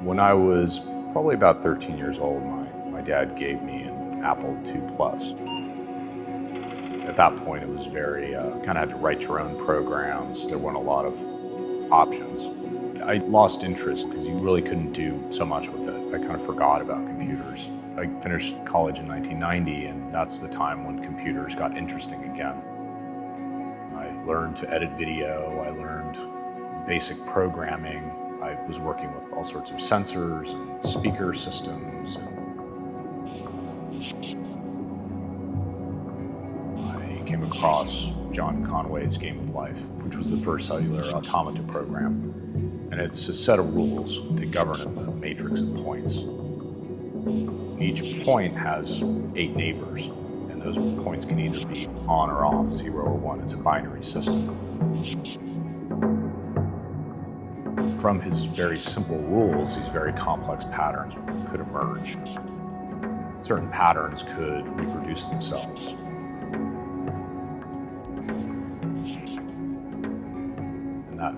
When I was probably about 13 years old, my dad gave me an Apple II Plus. At that point, it was very, kind of had to write your own programs. There weren't a lot of options. I lost interest because you really couldn't do so much with it. I kind of forgot about computers. I finished college in 1990, and that's the time when computers got interesting again. I learned to edit video, I learned basic programming. I was working with all sorts of sensors and speaker systems. I came across John Conway's Game of Life, which was the first cellular automata program. And it's a set of rules that govern a matrix of points. Each point has 8 neighbors, and those points can either be on or off, 0 or 1. It's a binary system. From his very simple rules, these very complex patterns could emerge. Certain patterns could reproduce themselves. And that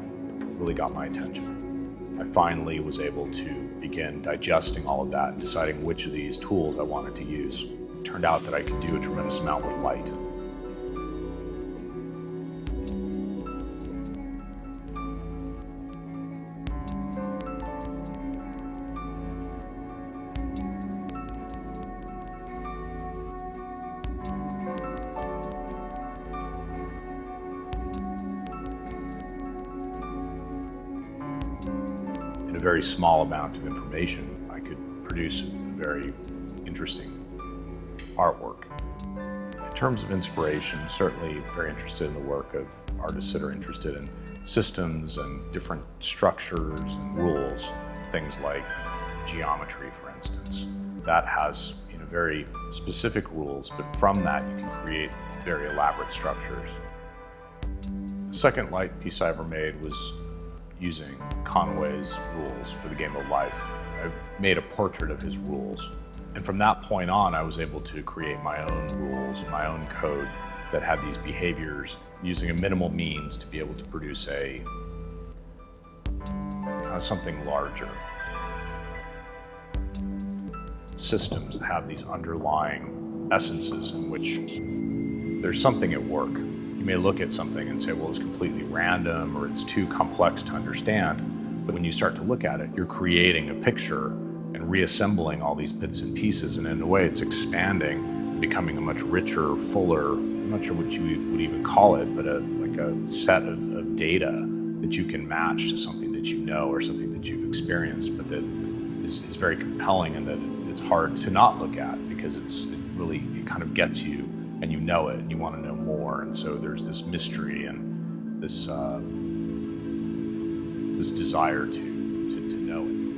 really got my attention. I finally was able to begin digesting all of that and deciding which of these tools I wanted to use. It turned out that I could do a tremendous amount with light. In a very small amount of information, I could produce very interesting artwork. In terms of inspiration, certainly very interested in the work of artists that are interested in systems and different structures and rules, things like geometry, for instance. That has very specific rules, but from that you can create very elaborate structures. The second light piece I ever made was using Conway's rules for the Game of Life. I made a portrait of his rules. And from that point on, I was able to create my own rules, my own code that had these behaviors using a minimal means to be able to produce a kind of something larger. Systems have these underlying essences in which there's something at work. You may look at something and say, well, it's completely random or it's too complex to understand. But when you start to look at it, you're creating a picture and reassembling all these bits and pieces. And in a way, it's expanding, becoming a much richer, fuller, I'm not sure what you would even call it, but like a set of data that you can match to something that you know or something that you've experienced, but that is very compelling and that it's hard to not look at because it kind of gets you and you know it and you want to know more. And so there's this mystery and this desire to know it.